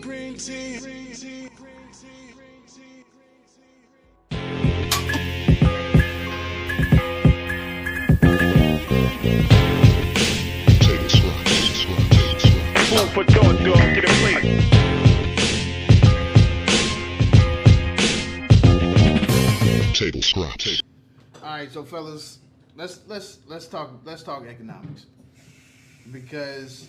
green tea. Food for thought, dog. Get a plate. Table scrap. All right, so fellas, let's talk economics, because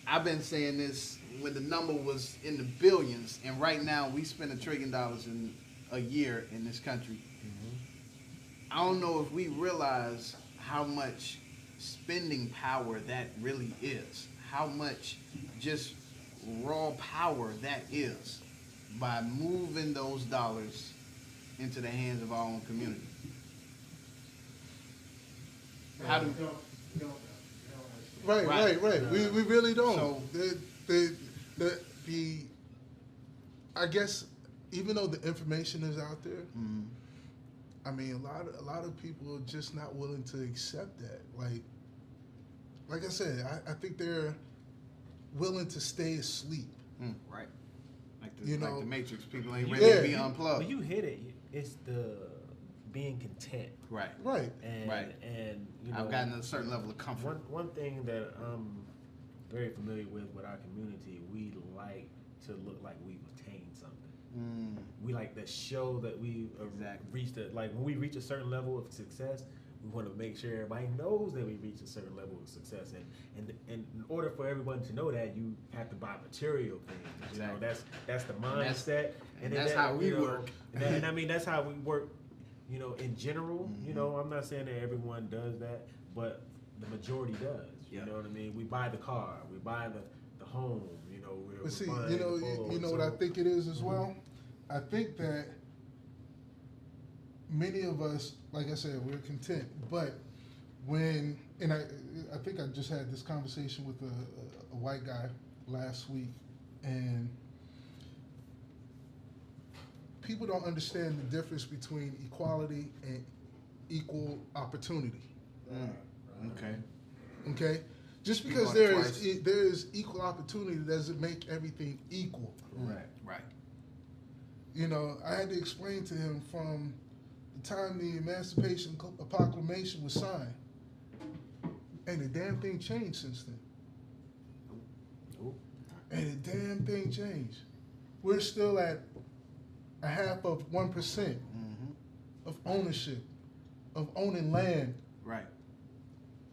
I've been saying this when the number was in the billions, and right now we spend $1 trillion in a year in this country. I don't know if we realize how much spending power that really is, how much just raw power that is by moving those dollars into the hands of our own community. How do Right. We really don't. So- The I guess even though the information is out there, I mean a lot of people are just not willing to accept that. Like I said, I think they're willing to stay asleep. right? Like You like know- the Matrix, people ain't ready Yeah. to be unplugged. When you hit it, it's the being content. Right. Right. And, Right. and you know, I've gotten a certain level of comfort. one thing that I'm very familiar with our community, we like to look like we've attained something. We like to show that we Exactly. reached like when we reach a certain level of success, we want to make sure everybody knows that we reached a certain level of success. And in order for everyone to know that, you have to buy material things. You know, Exactly. that's the mindset. and then that's how we you know, work. And I mean, that's how we work. You know, in general, you know, I'm not saying that everyone does that, but the majority does. Yeah. You know what I mean? We buy the car, we buy the home. You know, we're But see, buying you know, the clothes. you know what I think it is as well. I think that many of us, like I said, we're content. But when, and I think I just had this conversation with a white guy last week, and people don't understand the difference between equality and equal opportunity. Okay. Okay, just Speak because on it there is equal opportunity doesn't make everything equal. Right. You know, I had to explain to him from the time the Emancipation Proclamation was signed, ain't a damn thing changed since then. Ain't a damn thing changed. We're still at a half of 1% of ownership, of owning land, Right.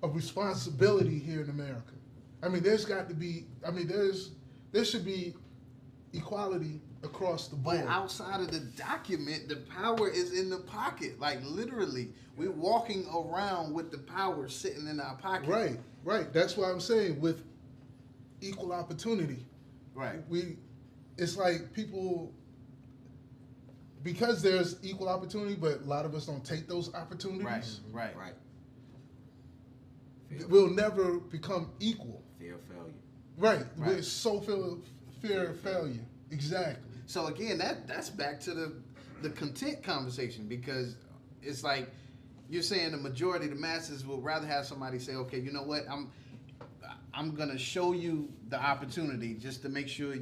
of responsibility here in America. I mean, there's got to be. I mean, there should be equality across the board. But outside of the document, the power is in the pocket. Like literally, we're walking around with the power sitting in our pocket. Right. That's why I'm saying with equal opportunity. Right. It's like people, because there's equal opportunity, but a lot of us don't take those opportunities. Right. We'll never become equal. Fear of failure. Right. Right. We're so fear of failure. Exactly. So again, that's back to the content conversation, because it's like you're saying the majority, the masses, will rather have somebody say, okay, you know what, I'm gonna show you the opportunity just to make sure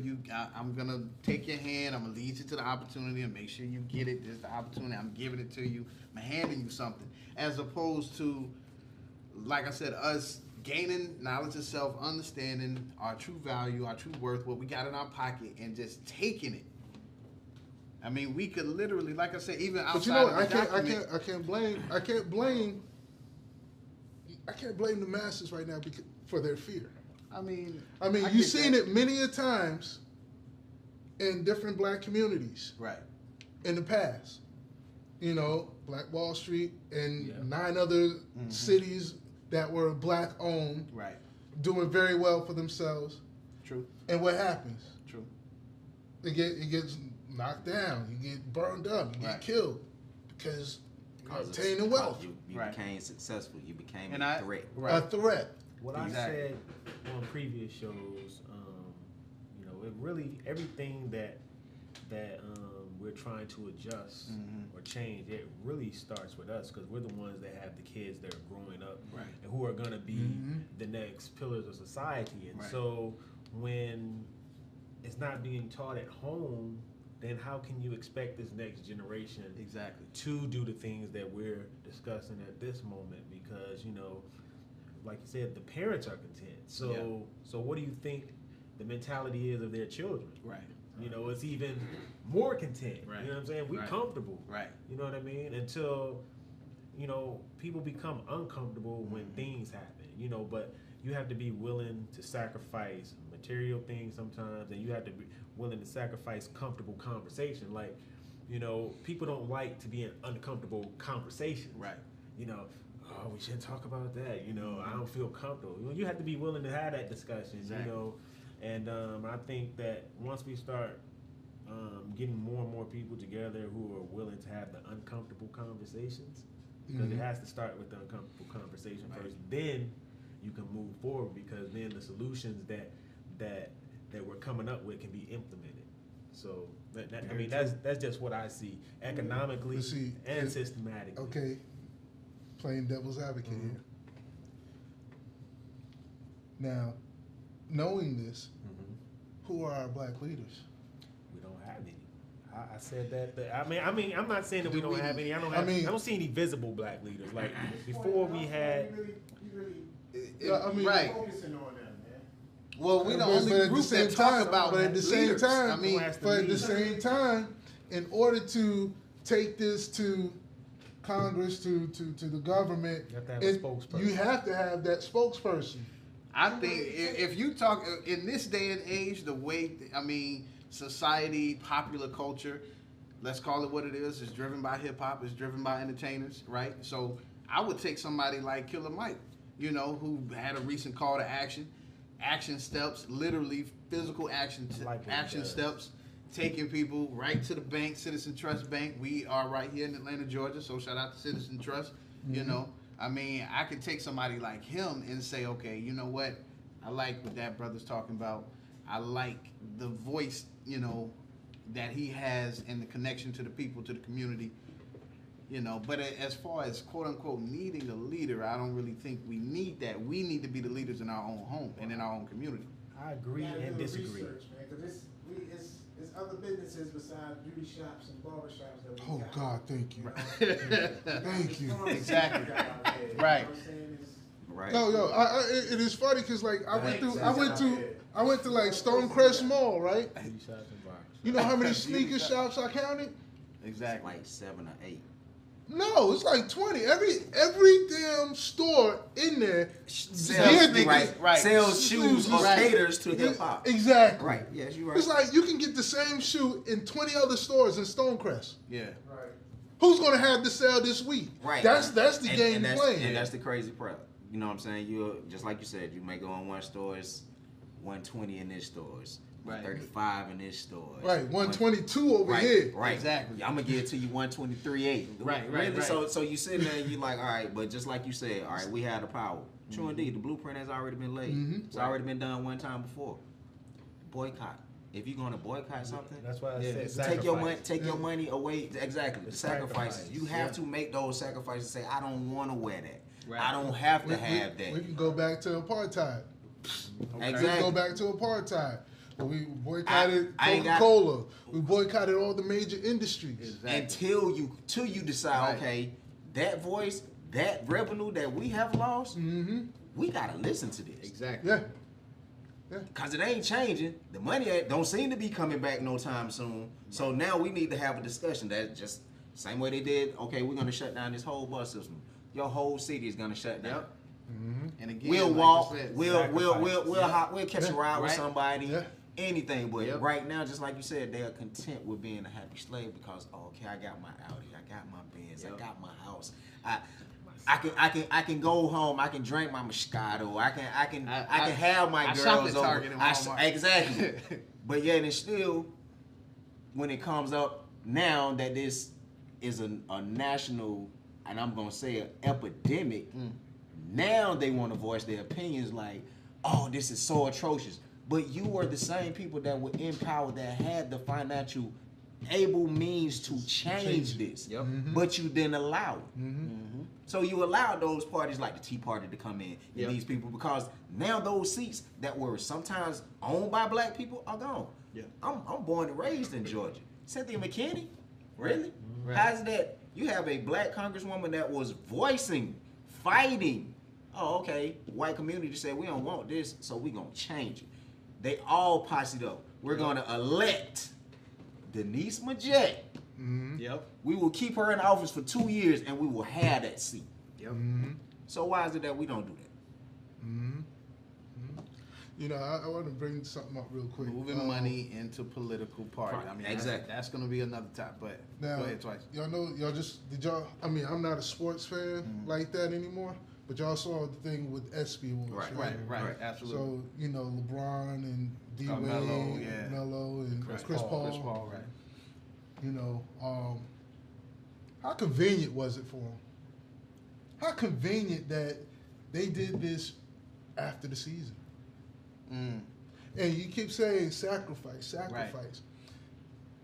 I'm gonna take your hand, I'm gonna lead you to the opportunity and make sure you get it. There's the opportunity, I'm giving it to you, I'm handing you something, as opposed to, like I said, us gaining knowledge of self, understanding our true value, our true worth, what we got in our pocket, and just taking it. I mean, we could literally, like I said, even outside But you know, of the document, I can't blame the masses right now for their fear. I mean, You've seen it many a times in different black communities right? in the past. You know, Black Wall Street and Yeah. 9 other cities that were black owned, Right. doing very well for themselves. True. And what happens? True. It gets knocked down. You get burned up. You Right. get killed because you're Because obtaining wealth. You Right. became successful. You became And a I- threat. Right. A threat. What Exactly. I said on previous shows, you know, it really everything that we're trying to adjust or change, it really starts with us, because we're the ones that have the kids that are growing up Right. and who are going to be the next pillars of society. And Right. so when it's not being taught at home, then how can you expect this next generation Exactly. to do the things that we're discussing at this moment? Because, you know, like you said, the parents are content. So so what do you think the mentality is of their children? Right. You know, it's even more content. Right. You know what I'm saying? We're Right. comfortable. Right. You know what I mean? Until, you know, people become uncomfortable when things happen, you know, but you have to be willing to sacrifice material things sometimes, and you have to be willing to sacrifice comfortable conversation. Like, you know, people don't like to be in uncomfortable conversations. Right. You know, oh, we shouldn't talk about that. You know, I don't feel comfortable. You have to be willing to have that discussion, Exactly. you know. And I think that once we start getting more and more people together who are willing to have the uncomfortable conversations, because it has to start with the uncomfortable conversation first, then you can move forward, because then the solutions that we're coming up with can be implemented. So I mean, that's just what I see economically But see, and systematically. Okay, playing devil's advocate here. Now, knowing this, who are our black leaders? We don't have any. I said that. I mean, I'm not saying that we don't have any. I don't see any visible black leaders. Like before, we had. Yeah, I mean, Right. Focusing on them, man. Well, we the But only at the group same that talk time- about but at the same leaders. time- I mean, Who has to But at the lead? same time, in order to take this to Congress, to the government, You have to have a spokesperson. you have to have that spokesperson. I think if you talk in this day and age, the way society, popular culture, let's call it what it is driven by hip hop, is driven by entertainers, right? So I would take somebody like Killer Mike, you know, who had a recent call to action steps, literally physical action Like what he action does. steps, taking people right to the bank, Citizen Trust Bank. We are right here in Atlanta, Georgia, so shout out to Citizen Trust. You know, I mean, I could take somebody like him and say, okay, you know what? I like what that brother's talking about. I like the voice, you know, that he has and the connection to the people, to the community. You know, but as far as quote unquote needing a leader, I don't really think we need that. We need to be the leaders in our own home and in our own community. I agree Gotta and do the disagree. research, man, 'cause it's other businesses besides beauty shops and barber shops that we Oh got. God, thank you. Thank Thank you. Exactly. Right. Right. Right. Yo, it is funny because like I went to like Stonecrest Mall, right? Beauty shops and bars. You know how many sneaker shops I counted? Exactly. Like 7 or 8. No, it's like 20. Every damn store in there Sells, right. Sells shoes or Right. caters to hip hop. Exactly. Right. Yes, you're right. It's like you can get the same shoe in 20 other stores in Stonecrest. Yeah. Right. Who's gonna have the sale this week? Right. That's the And- game and you're that's, playing. And that's the crazy part. You know what I'm saying? You just like you said, you may go in one store, it's 120 in this stores, Right. 135 in this store. Right, 122 over Right, here. right. Exactly. I'm gonna give it to you 123.8. Right, right, Really? right. So you sitting there and you like, all right, but just like you said, all right, we had the power. True indeed, the blueprint has already been laid. It's already been done one time before. Boycott. If you're gonna boycott something, That's why I said take your money, sacrifice. take your money away. Exactly, the sacrifices. sacrifice. You have to make those sacrifices. Say, I don't want to wear that. Right. I don't have We to have that. can go back to apartheid. We can Exactly. go back to apartheid. We boycotted I ain't got- Coca-Cola. We boycotted all the major industries. Exactly. Until you decide, Right. okay, that voice, that revenue that we have lost, we gotta listen to this. Exactly. Yeah. Cause it ain't changing. The money don't seem to be coming back no time soon. So now we need to have a discussion. That just same way they did. Okay, we're gonna shut down this whole bus system. Your whole city is gonna shut down. Yep. And again, We'll like you walk. said, We'll catch a ride with Right. somebody. Yeah. Anything, but Yep. right now, just like you said, they are content with being a happy slave because okay, I got my Audi, I got my Benz, Yep. I got my house. I can go home. I can drink my Moscato. I can have my I girls shop at over. Target and Walmart. Exactly. But yet and still, when it comes up now that this is a national, and I'm gonna say an epidemic, now they want to voice their opinions like, oh, this is so atrocious. But you were the same people that were in power that had the financial able means to change this, Yep. but you didn't allow it. So you allowed those parties like the Tea Party to come in and Yep. these people, because now those seats that were sometimes owned by black people are gone. Yeah. I'm born and raised in Georgia. Cynthia McKinney, really? Right. How's that? You have a black congresswoman that was fighting. Oh, okay. White community said we don't want this, so we gonna change it. They all posseed up. We're gonna elect Denise Majette. Yep. We will keep her in office for 2 years, and we will have that seat. Yep. So why is it that we don't do that? You know, I want to bring something up real quick. Moving money into political parties. I mean, Exactly. That's going to be another topic. But Now, go ahead twice. y'all know, I mean, I'm not a sports fan like that anymore, but y'all saw the thing with ESPY Awards, Right. Right. Absolutely. So, you know, LeBron and D-Wade, Melo, yeah. Melo and Chris Chris Paul. Paul, right. You know, how convenient was it for them? How convenient that they did this after the season? And you keep saying sacrifice.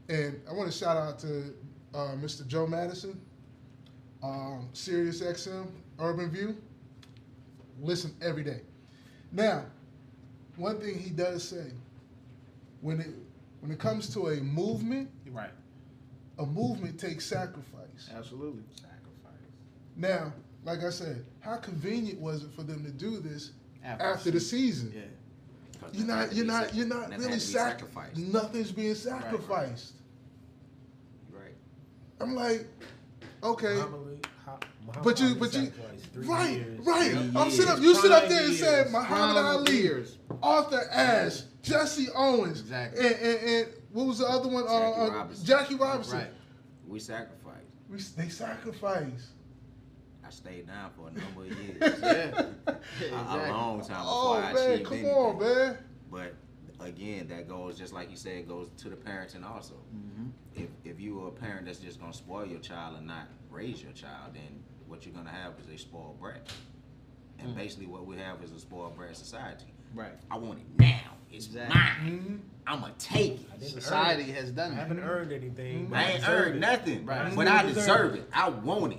And I want to shout out to Mr. Joe Madison, Sirius XM, Urban View. Listen every day. Now, one thing he does say, when it comes to a movement, Right. a movement takes sacrifice. Absolutely. Now, like I said, how convenient was it for them to do this After after the season? Yeah. You're not really sacrificed. Nothing's being sacrificed. Right. I'm like, okay, Muhammad but you, sacrificed 3 right. years. I'm years. you sit up there 5 and say years. Muhammad Ali, years. Arthur Ashe, Jesse Owens, Exactly. and what was the other one? Jackie Robinson. Jackie Robinson. Right. We sacrificed. They sacrificed. I stayed down for a number of years. Yeah. A long time before Oh I man, achieved come anything. on, man. But again, that goes just like you said, it goes to the parenting also. If you are a parent that's just gonna spoil your child and not raise your child, then what you're gonna have is a spoiled brat. And basically, what we have is a spoiled brat society. Right. I want it now. It's Exactly. mine. I'ma take it. I didn't Society earn it. has done I that. haven't earned anything. but I ain't deserve earned it. nothing, Right. but I deserve it. I want it.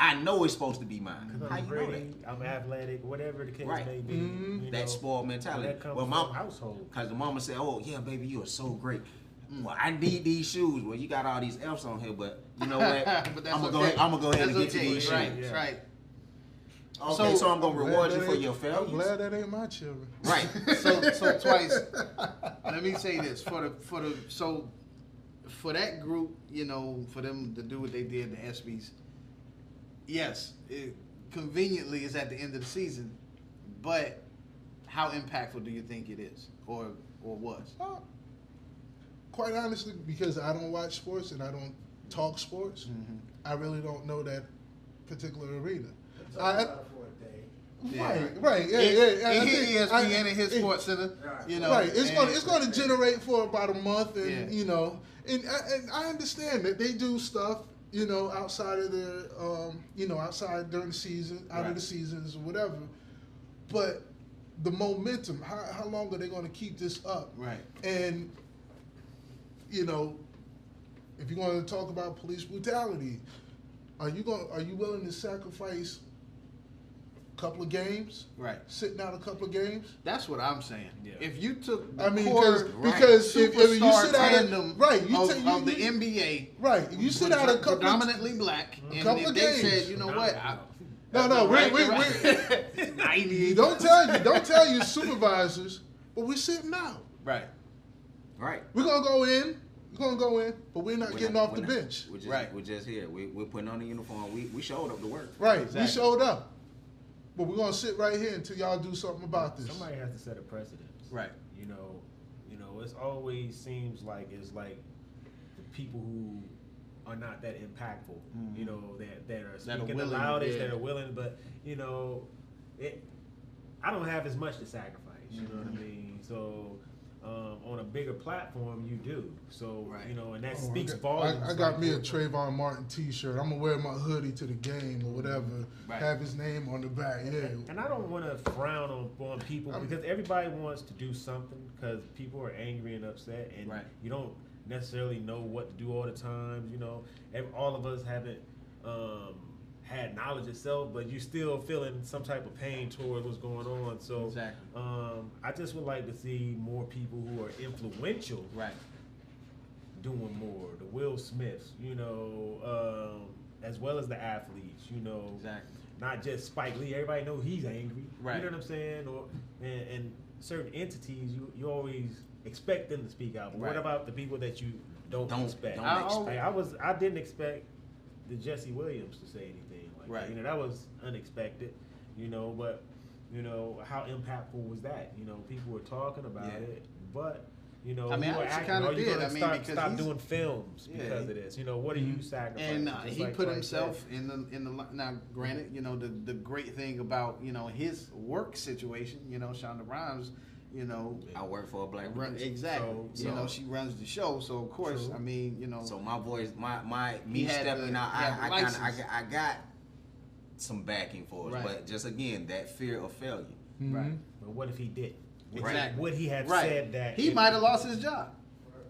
I know it's supposed to be mine. How I'm you know that? pretty, I'm athletic, whatever the case Right. may be. You That know, spoiled mentality. That comes Well, from mom, household. because the mama said, "Oh yeah, baby, you are so great. Well, I need these shoes. Well, you got all these F's on here, but you know what? But that's I'm gonna okay. go ahead and That's get you these shoes. Right. Yeah. Right. Okay, so I'm gonna reward you Glad for that your ain't- I'm failures. glad that ain't my children. Right. So twice. Let me say this for that group, you know, for them to do what they did, the ESPYs. Yes, it conveniently is at the end of the season, but how impactful do you think it is, or was? Quite honestly, because I don't watch sports and I don't talk sports, I really don't know that particular arena. Right. Yeah. And I his think- ESPN and his Sports Center, you know. Right. It's and- going to generate for about a month, and Yeah. you know, and I understand that they do stuff, you know, outside of their, you know, outside during the season, out of Right. the seasons or whatever. But the momentum, how long are they going to keep this up? Right. And you know, if you're going to talk about police brutality, are you willing to sacrifice a couple of games? Right. Sitting out a couple of games? That's what I'm saying. Yeah. If you took the I mean, core because if you superstar sit out tandem of the you, NBA, right, you sit out a couple of predominantly black, and couple if of they games. said, you know what, No, right, we right. 90. don't tell your supervisors, but we're sitting out. Right. Right. We're gonna go in, but we're not getting off the bench. We're just, Right. We're just here. We're putting on the uniform. We showed up to work. Right, Exactly. we showed up, but we're gonna sit right here until y'all do something about this. Somebody has to set a precedent. Right. You know, it's always seems like it's like the people who are not that impactful. You know, that are speaking the willing, loudest, yeah. that are willing, but you know, I don't have as much to sacrifice. You know what I mean? So. On a bigger platform, you do. So, Right. you know, and that Oh, speaks volumes. I got like, me a Trayvon Martin T-shirt. I'm gonna wear my hoodie to the game or whatever. Right. Have his name on the back. Yeah. And I don't want to frown on people because everybody wants to do something because people are angry and upset, and Right. you don't. necessarily know what to do all the time. You know, all of us haven't had knowledge itself, but you still feeling some type of pain towards what's going on. So Exactly. I just would like to see more people who are influential Right. doing more. The Will Smiths, you know, as well as the athletes, you know. Exactly. Not just Spike Lee. Everybody know he's angry. Right. You know what I'm saying? Or and certain entities, you always expect them to speak out. But Right. what about the people that you don't expect? don't Like, I didn't expect the Jesse Williams to say anything like Right. that. You know, that was unexpected. You know, but you know, how impactful was that? You know, people were talking about Yeah. it, but you know, I mean, you were I actually acting. kinda Are you did. gonna I mean, stop, because stop he's- doing films Yeah, because of this? You know, what are you sacrificing? And Just he like put Christ himself said. in the now. Granted, you know the great thing about his work situation. Shonda Rhimes. I work for a black Run, producer. exactly. So- She runs the show, so of course, True. I mean, So my voice, me He had stepping the- out, he had the I license. got some backing for it, Right. but just again that fear of failure. right, But what if he did? Exactly. Would he have right. said that? He if- might have lost his job.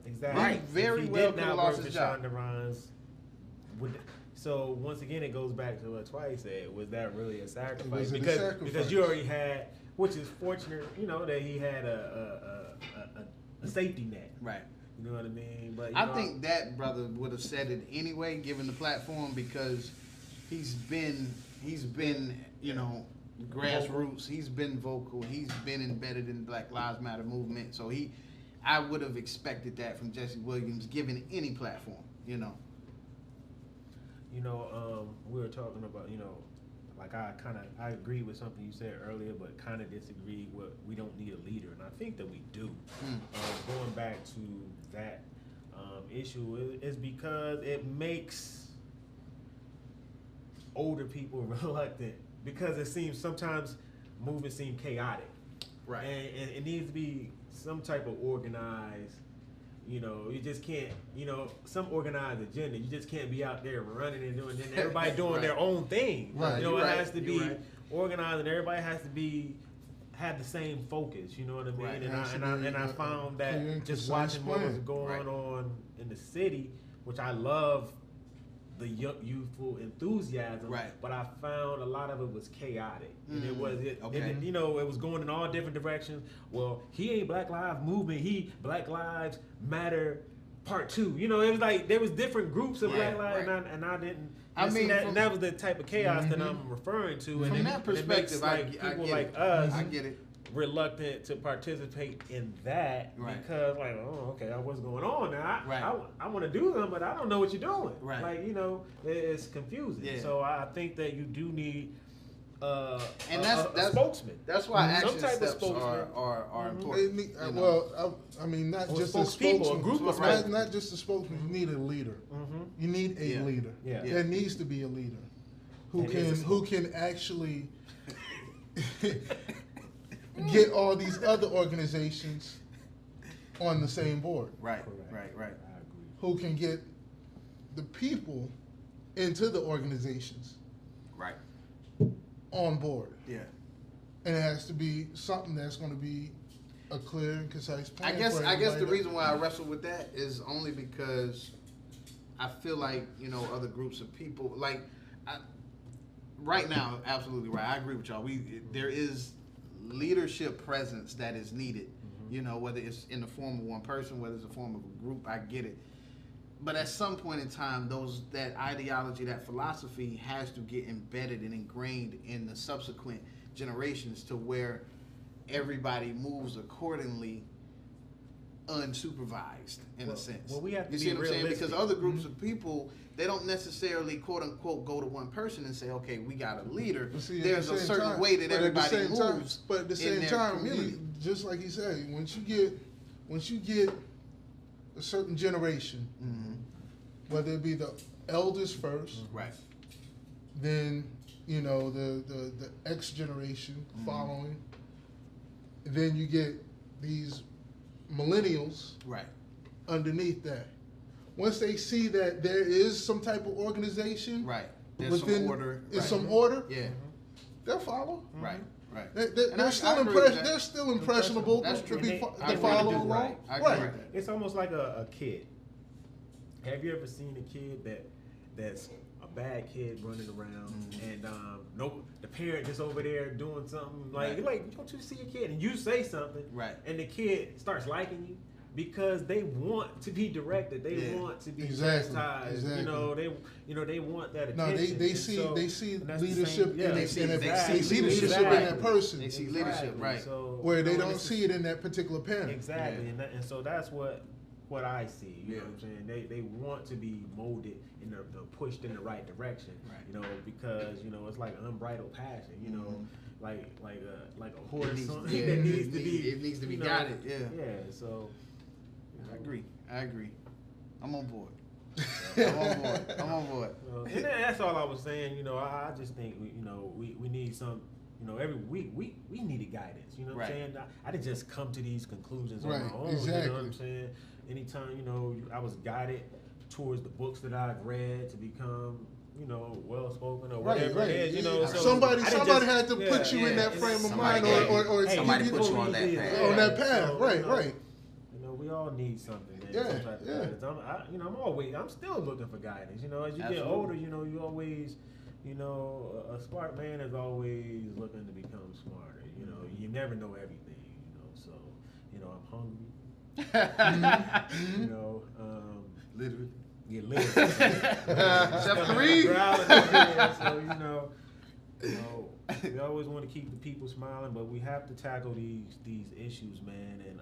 Exactly. Right. If Very he well did could have not lost work his for job. Shonda Rhimes, so once again, it goes back to what Twice said. Was that really a sacrifice? Was it a because sacrifice? you already had, which is fortunate, that he had a safety net. Right. You know what I mean? But I think that brother would have said it anyway, given the platform, because he's been grassroots. He's been vocal. He's been embedded in the Black Lives Matter movement. So I would have expected that from Jesse Williams, given any platform. we were talking about, like I agree with something you said earlier, but kind of disagree with we don't need a leader, and I think that we do. Going back to that issue is because it makes older people reluctant, because it seems sometimes movements seem chaotic. Right. And it needs to be some type of organized, you just can't, some organized agenda. You just can't be out there running and doing, and everybody doing Right. their own thing. Right. It You're right. has to be You're right. organized, and everybody has to have the same focus. You know what I mean? Right. And Has to I be found a that clear and just concise watching what was plan. going Right. on in the city, which I love the youthful enthusiasm, Right. but I found a lot of it was chaotic. And it was okay. it was going in all different directions. Well, he ain't Black Lives Movement, he Black Lives Matter Part 2. It was like there was different groups of Right, Black Lives, right. and I didn't. I see mean, that, from- and that was the type of chaos that I'm referring to. From and that it makes, perspective, like, I people get like it. us I get it. reluctant to participate in that, Right. because okay, what's going on now? Right. I want to do them, but I don't know what you're doing. Right. Like, it's confusing. Yeah. So I think that you do need And a spokesman. That's why Some action type of steps spokesman. are They important. need- you know? well, I mean, not Or just a spokespeople, a spokesman. group of not, spokesmen. not just a spokesman. You need a leader. You need a Yeah. leader. Yeah. Yeah. There needs to be a leader who That is a who can actually get all these other organizations on the same board. Right, Correct. right. I agree. Who can get the people into the organizations Right. on board. Yeah. And it has to be something that's going to be a clear and concise plan. I guess for the everybody to- reason why I wrestle with that is only because I feel like other groups of people right now, absolutely right. I agree with y'all. There is leadership presence that is needed. Whether it's in the form of one person, whether it's a form of a group, I get it. But at some point in time, that ideology, that philosophy has to get embedded and ingrained in the subsequent generations, to where everybody moves accordingly, unsupervised in a sense. well, we have to you be see what I'm saying? realistic. Because other groups of people, they don't necessarily quote unquote go to one person and say, okay, we got a leader. But see, at There's the a same certain time- way that but at the everybody same time- moves. But at the in same their time, community. just like he said, once you get a certain generation, whether it be the elders first, Right. then the X generation following, then you get these millennials Right. underneath that. Once they see that there is some type of organization, Right. There's some order. is Right. some order, Yeah. they'll follow. Right. Right. They're And I still agree with they're still impressionable That's to true. be They- to I follow really do, along. right. I agree with that. It's almost like a kid. Have you ever seen a kid that's a bad kid running around and the parent just over there doing something like don't you see a kid and you say something and the kid starts liking you because they want to be directed, they want to be chastised, you know they want that attention. No, they see leadership in they see leadership in that person. They see leadership, right? So, where they don't see it in that particular parent. Exactly, and so that's what I see. You know what I'm saying? They want to be molded and pushed in the right direction. Right. You know, because it's like unbridled passion. You know, like a horse. It needs to be guided. Yeah. Yeah. So. I agree. I'm on board. I'm on board. And that's all I was saying. You know, I just think we need some. You know, every week we needed guidance. You know what I'm saying? I didn't just come to these conclusions on my own. Exactly. You know what I'm saying? Anytime I was guided towards the books that I've read to become well spoken or whatever it is. So somebody had to put you in that frame of mind, or somebody put you on that path. On that path, So, right. We all need something, man. Some type of guidance. I'm still looking for guidance. As you get older, you always, a smart man is always looking to become smarter. You never know everything. So, I'm hungry. Literally. Yeah, literally. Chef Kareem. So, we always want to keep the people smiling, but we have to tackle these issues, man, and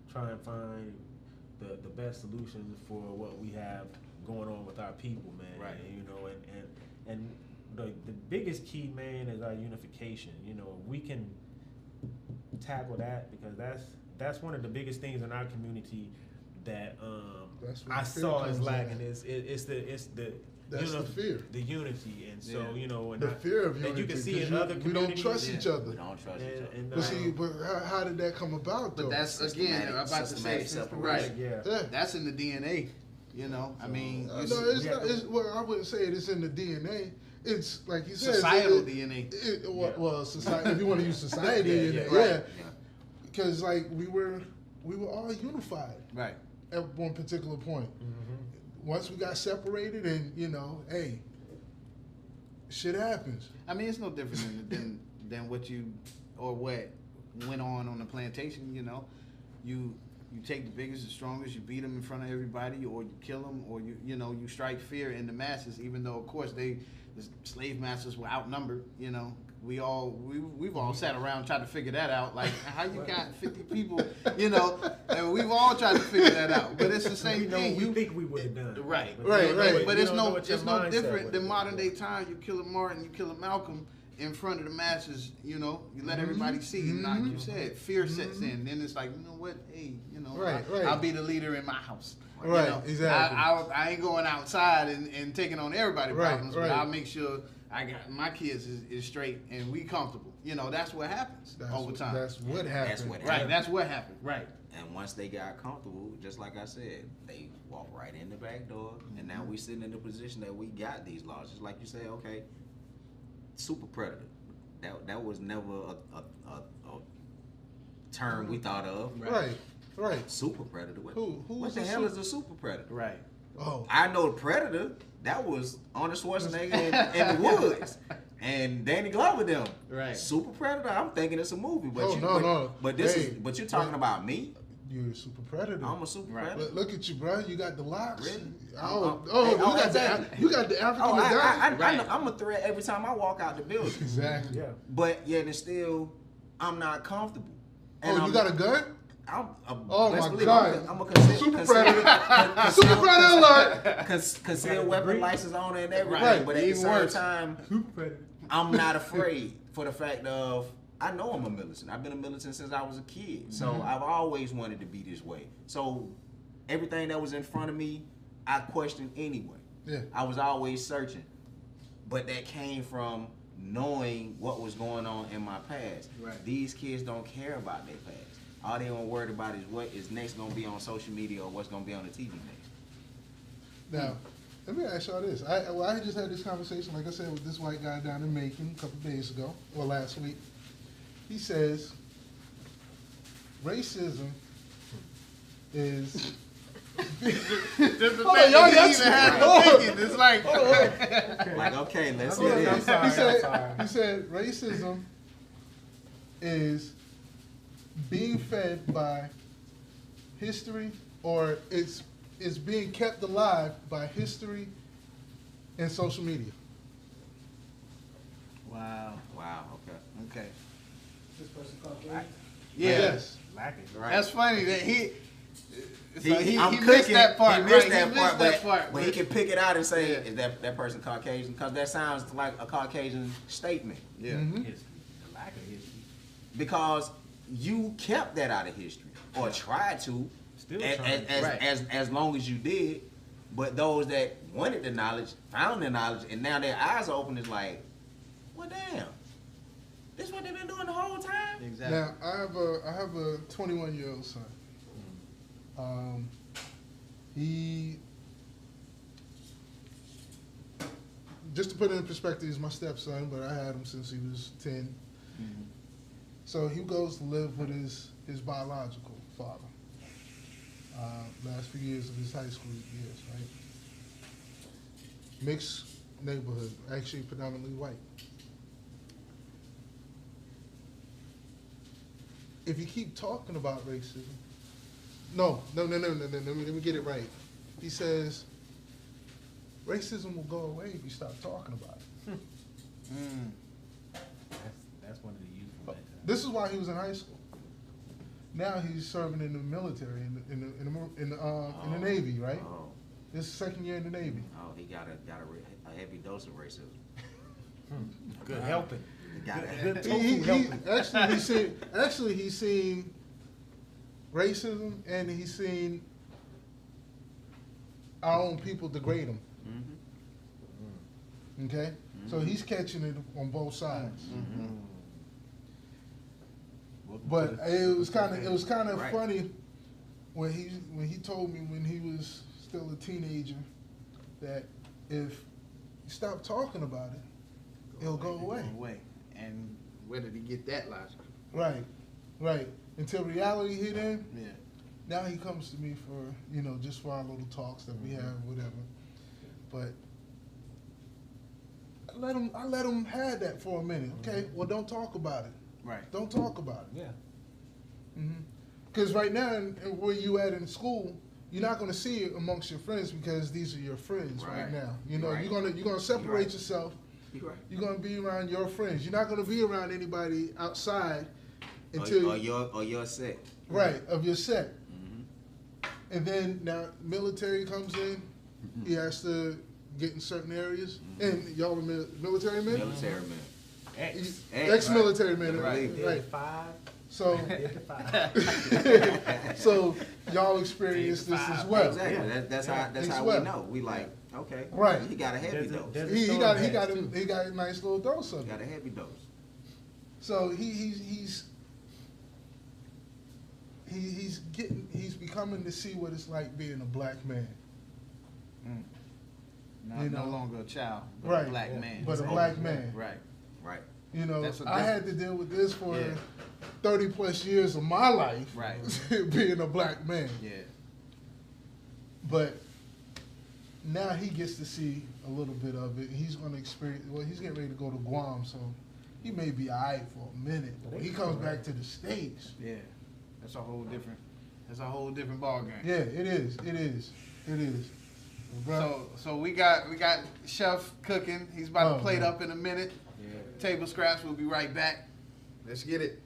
try and find the best solutions for what we have going on with our people, man. Right. And the biggest key, man, is our unification. We can tackle that because that's one of the biggest things in our community that I saw is lacking. It's the fear. The unity, and so and the fear of unity. And you can see in other communities, we don't trust each other. We don't trust each other. But see, how did that come about, though? But that's again, I'm about to say, separation. That's in the DNA. I mean, it's not. Well, I wouldn't say it's in the DNA. It's like you said, societal DNA. Well, society. If you want to use society, DNA, because like we were all unified, right, at one particular point. Once we got separated, and hey, shit happens. I mean, it's no different than what went on the plantation. You take the biggest, the strongest, you beat them in front of everybody, or you kill them, or you strike fear in the masses. Even though, of course, the slave masters were outnumbered. We've all sat around trying to figure that out. Like, how you got 50 people, and we've all tried to figure that out. But it's the same thing. We think we would have done it. Right. But it's no different than modern day time. You kill a Martin, you kill a Malcolm in front of the masses. You let everybody see. And like you said, fear sets in. Then it's like, you know what? Hey, I'll be the leader in my house. Right. Exactly. I ain't going outside and taking on everybody's problems. But I'll make sure I got my kids is straight and we comfortable. That's what happens over time. That's what happened. That's what happened. Right. And once they got comfortable, just like I said, they walked right in the back door, and now we sitting in the position that we got these laws. Just like you say, okay, super predator. That was never a term we thought of. Right. Super predator. What the was hell is a super predator? Right. Oh. I know the Predator. That was Arnold Schwarzenegger in the woods, and Danny Glover them. Right. Super Predator. I'm thinking it's a movie, but no. But but you're talking about me. You're a super predator. I'm a super predator. But look at you, bro. You got the locks. Really? You got the African I know. I'm a threat every time I walk out the building. Exactly. Yeah. But yet and still, I'm not comfortable. And you got a gun? Oh my God! I'm a super predator. Super predator alert. Concealed weapon license on it and everything. Right. But at the Even same worse. time, Super predator. I'm not afraid for the fact of I know I'm a militant. I've been a militant since I was a kid. So I've always wanted to be this way. So everything that was in front of me, I questioned anyway. Yeah. I was always searching. But that came from knowing what was going on in my past. Right. These kids don't care about their past. All they worried about is what is next going to be on social media or what's going to be on the TV next. Now, let me ask y'all this. I just had this conversation, like I said, with this white guy down in Macon a couple days ago, or last week. He says racism is Just the Hold fact on, y'all- that y'all- he even had hold the on. thinking, it's like, Like, okay, let's see Okay, I'm this. sorry. He said racism is being fed by history, or it's being kept alive by history and social media. wow, Wow, okay. okay. This person Caucasian. Yeah, Yes. Lacking. Right. that's funny that he I'm missed cooking. that part. He missed right? that he part, missed that but, part. but he can pick it out and say, Yeah. is that person Caucasian? Because that sounds like a Caucasian statement. Yeah. Mhm. History. The lack of history. Because you kept that out of history, or tried to, Still as, trying. Right. as long as you did. But those that wanted the knowledge found the knowledge, and now their eyes are open. It's like, well, damn, this what they've been doing the whole time. Exactly. Now I have a 21-year-old son. He, just to put it in perspective, he's my stepson, but I had him since he was 10. So he goes to live with his biological father. Last few years of his high school years, right? Mixed neighborhood, actually predominantly white. If you keep talking about racism, no, let me get it right. He says, racism will go away if you stop talking about it. That's one of the youthful. This is why he was in high school. Now he's serving in the military, in the Navy, right? Oh, This is second year in the Navy. oh, he got a heavy dose of racism. Good helping. He got a Good He, tofu helping. actually he's seen racism, and he's seen our own people degrade him. Mhm. Okay, so he's catching it on both sides. But it was kind of Right. funny when he told me when he was still a teenager that if you stop talking about it, it'll go away. And where did he get that logic? Right. Until reality hit him, Yeah. now he comes to me for, just for our little talks that we have, whatever. But I let him have that for a minute. Okay, well, don't talk about it. Right. Don't talk about it. Yeah. Because right now, where you at in school, you're not going to see it amongst your friends because these are your friends right, Right. now. Right. You're gonna separate Right. yourself. You right. You're gonna be around your friends. You're not gonna be around anybody outside Or until your set. right of your set. Mhm. And then now military comes in. He has to get in certain areas. And y'all are military men. Military man. X. Ex-military men, Right. right? 55. So, 55. so y'all experience this as well. Exactly. Yeah. That's how As we well. know. We like, okay. Right. He got a heavy dose. There's He a got storm he got a nice little dose of He got it. a heavy dose. So he's becoming to see what it's like being a black man. No longer a child, but Right. a black Yeah. man. But a black man. Right. Right. That's what I had to deal with this for Yeah. 30 plus years of my life. Right. Being a black man. Yeah. But now he gets to see a little bit of it. He's going to experience, he's getting ready to go to Guam, so he may be all right for a minute. But when he comes back to the States, Yeah. That's a whole different ball game. yeah, it is. So we got Chef cooking. He's about Oh, to plate man. up in a minute. Yeah. Table scraps. We'll be right back. Let's get it.